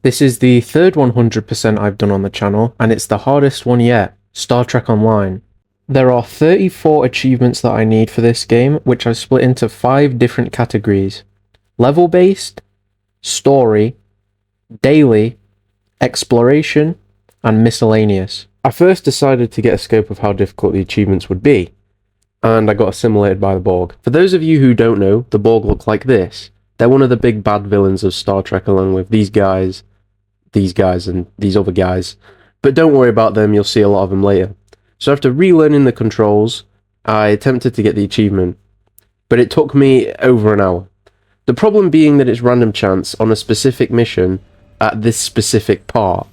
This is the third 100% I've done on the channel, and it's the hardest one yet, Star Trek Online. There are 34 achievements that I need for this game, which I've split into 5 different categories. Level-based, story, daily, exploration, and miscellaneous. I first decided to get a scope of how difficult the achievements would be, and I got assimilated by the Borg. For those of you who don't know, the Borg look like this. They're one of the big bad villains of Star Trek, along with these guys, and these other guys. But don't worry about them, you'll see a lot of them later. So after relearning the controls, I attempted to get the achievement, but it took me over an hour. The problem being that it's random chance on a specific mission at this specific part.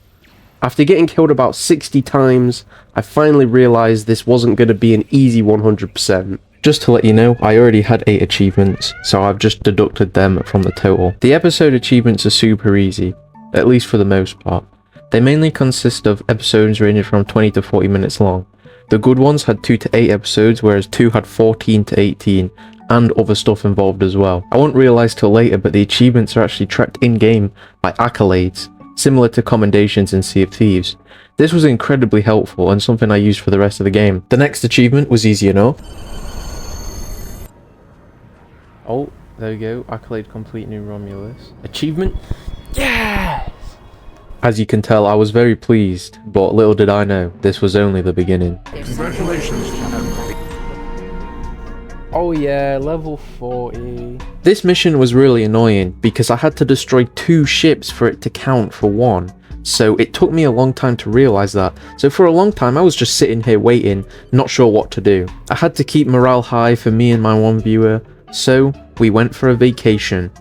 After getting killed about 60 times, I finally realised this wasn't going to be an easy 100%. Just to let you know, I already had 8 achievements, so I've just deducted them from the total. The episode achievements are super easy, at least for the most part. They mainly consist of episodes ranging from 20 to 40 minutes long. The good ones had 2 to 8 episodes, whereas 2 had 14 to 18, and other stuff involved as well. I won't realise till later, but the achievements are actually tracked in-game by Accolades, similar to commendations in Sea of Thieves. This was incredibly helpful and something I used for the rest of the game. The next achievement was easy enough. Oh, there we go. Accolade complete new Romulus. Achievement? Yes! As you can tell, I was very pleased, but little did I know, this was only the beginning. Congratulations, Chad. Oh yeah, level 40. This mission was really annoying because I had to destroy 2 ships for it to count for 1. So it took me a long time to realise that. So for a long time I was just sitting here waiting, not sure what to do. I had to keep morale high for me and my one viewer, so we went for a vacation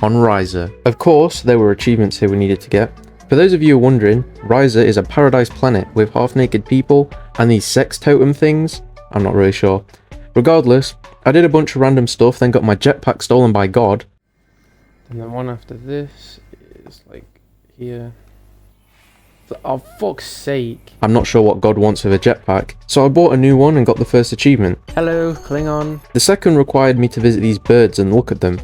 on Risa. Of course, there were achievements here we needed to get. For those of you wondering, Risa is a paradise planet with half-naked people and these sex totem things. I'm not really sure. Regardless, I did a bunch of random stuff, then got my jetpack stolen by God. And then one after this is like here. For, oh fuck's sake. I'm not sure what God wants with a jetpack, so I bought a new one and got the first achievement. Hello, Klingon. The second required me to visit these birds and look at them.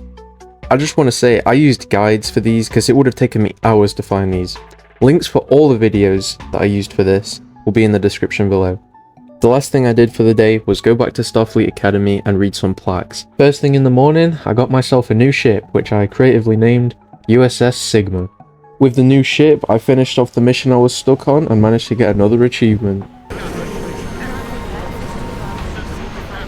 I just want to say, I used guides for these because it would have taken me hours to find these. Links for all the videos that I used for this will be in the description below. The last thing I did for the day was go back to Starfleet Academy and read some plaques. First thing in the morning, I got myself a new ship, which I creatively named USS Sigma. With the new ship, I finished off the mission I was stuck on and managed to get another achievement.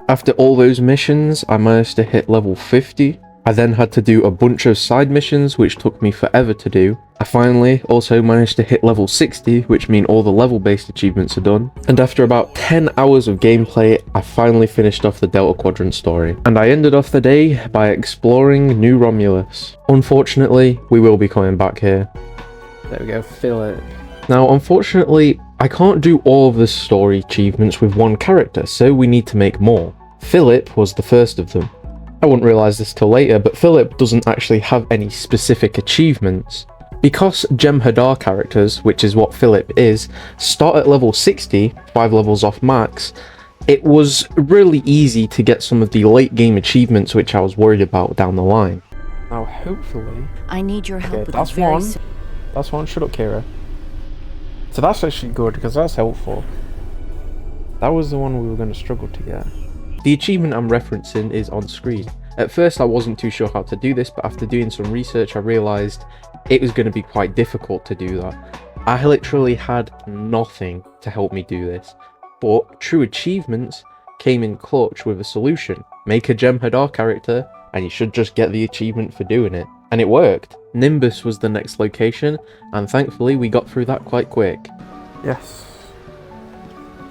After all those missions, I managed to hit level 50. I then had to do a bunch of side missions, which took me forever to do. I finally also managed to hit level 60, which means all the level-based achievements are done. And after about 10 hours of gameplay, I finally finished off the Delta Quadrant story. And I ended off the day by exploring New Romulus. Unfortunately, we will be coming back here. There we go, Philip. Now, unfortunately, I can't do all of the story achievements with one character, so we need to make more. Philip was the first of them. I wouldn't realise this till later, but Philip doesn't actually have any specific achievements. Because Jem'Hadar characters, which is what Philip is, start at level 60, 5 levels off max, it was really easy to get some of the late game achievements which I was worried about down the line. Now hopefully... I need your help with that's very one. That's one, shut up Kira. So that's actually good, because that's helpful. That was the one we were going to struggle to get. The achievement I'm referencing is on screen. At first I wasn't too sure how to do this, but after doing some research I realised it was going to be quite difficult to do that. I literally had nothing to help me do this, but True Achievements came in clutch with a solution. Make a Jem'Hadar character and you should just get the achievement for doing it. And it worked. Nimbus was the next location, and thankfully we got through that quite quick. Yes.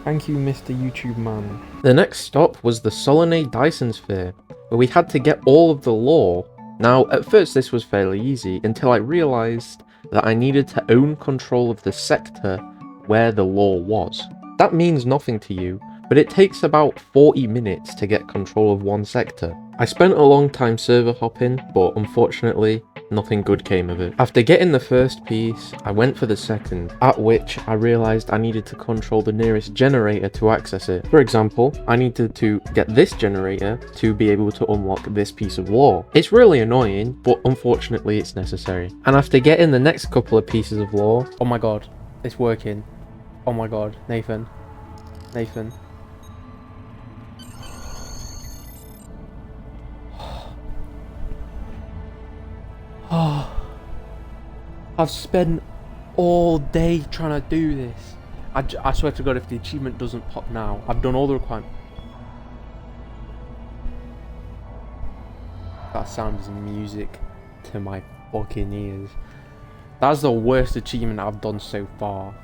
Thank you, Mr. YouTube man. The next stop was the Solanae Dyson Sphere, where we had to get all of the lore. Now, at first this was fairly easy, until I realised that I needed to own control of the sector where the lore was. That means nothing to you, but it takes about 40 minutes to get control of one sector. I spent a long time server hopping, but unfortunately, nothing good came of it. After getting the first piece, I went for the second, at which I realized I needed to control the nearest generator to access it. For example, I needed to get this generator to be able to unlock this piece of lore. It's really annoying, but unfortunately it's necessary. And after getting the next couple of pieces of lore, oh my god, it's working. Oh my god, Nathan. Oh, I've spent all day trying to do this. I swear to god, if the achievement doesn't pop now, I've done all the requirements. That sound is music to my fucking ears. That's the worst achievement I've done so far.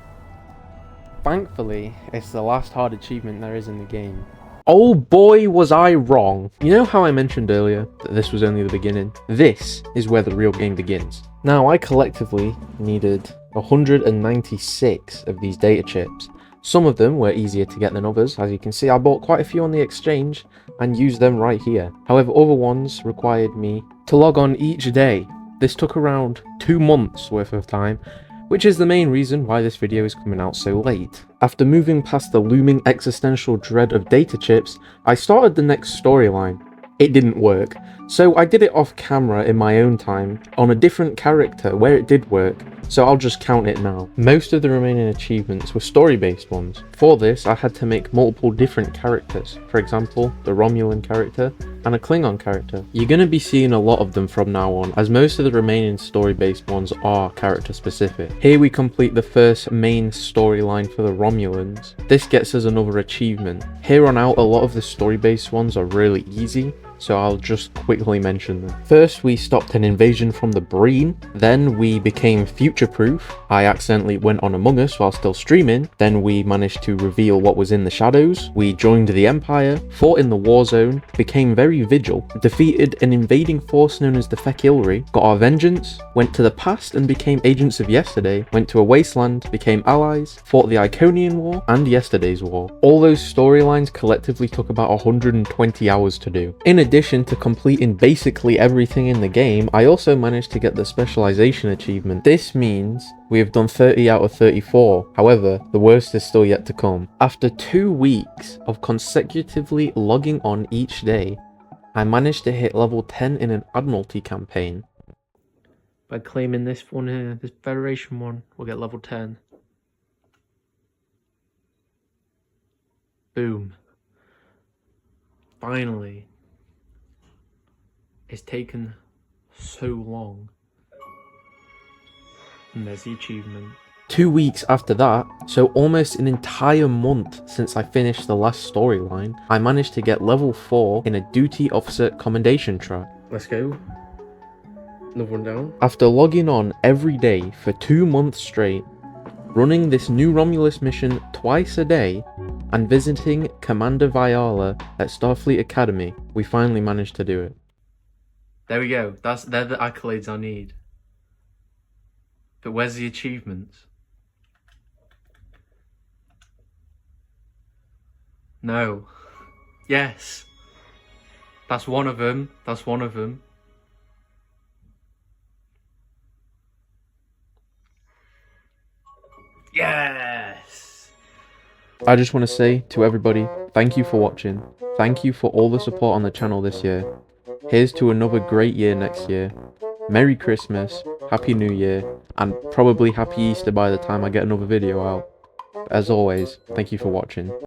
Thankfully, it's the last hard achievement there is in the game. Oh boy, was I wrong. You know how I mentioned earlier that this was only the beginning? This is where the real game begins. Now, I collectively needed 196 of these data chips. Some of them were easier to get than others. As you can see, I bought quite a few on the exchange and used them right here. However, other ones required me to log on each day. This took around 2 months worth of time, which is the main reason why this video is coming out so late. After moving past the looming existential dread of data chips, I started the next storyline. It didn't work, so I did it off camera in my own time, on a different character where it did work, so I'll just count it now. Most of the remaining achievements were story-based ones. For this, I had to make multiple different characters, for example, the Romulan character and a Klingon character. You're going to be seeing a lot of them from now on, as most of the remaining story-based ones are character-specific. Here we complete the first main storyline for the Romulans. This gets us another achievement. Here on out, a lot of the story-based ones are really easy, so I'll just quickly mention them. First, we stopped an invasion from the Breen. Then we became future-proof. I accidentally went on Among Us while still streaming. Then we managed to reveal what was in the shadows. We joined the Empire, fought in the war zone, became very vigil, defeated an invading force known as the Fekilri, got our vengeance, went to the past and became agents of yesterday, went to a wasteland, became allies, fought the Iconian War and yesterday's war. All those storylines collectively took about 120 hours to do. In addition to completing basically everything in the game, I also managed to get the specialization achievement. This means we have done 30 out of 34. However, the worst is still yet to come. After 2 weeks of consecutively logging on each day, I managed to hit level 10 in an Admiralty campaign. By claiming this one here, this Federation one, we'll get level 10. Boom. Finally. It's taken so long. And there's the achievement. 2 weeks after that, so almost an entire month since I finished the last storyline, I managed to get level 4 in a duty officer commendation track. Let's go. Another one down. After logging on every day for 2 months straight, running this new Romulus mission twice a day, and visiting Commander Vyala at Starfleet Academy, we finally managed to do it. There we go. They're the accolades I need. But where's the achievements? No. Yes. That's one of them. That's one of them. Yes! I just want to say to everybody, thank you for watching. Thank you for all the support on the channel this year. Here's to another great year next year. Merry Christmas, Happy New Year, and probably Happy Easter by the time I get another video out. But as always, thank you for watching.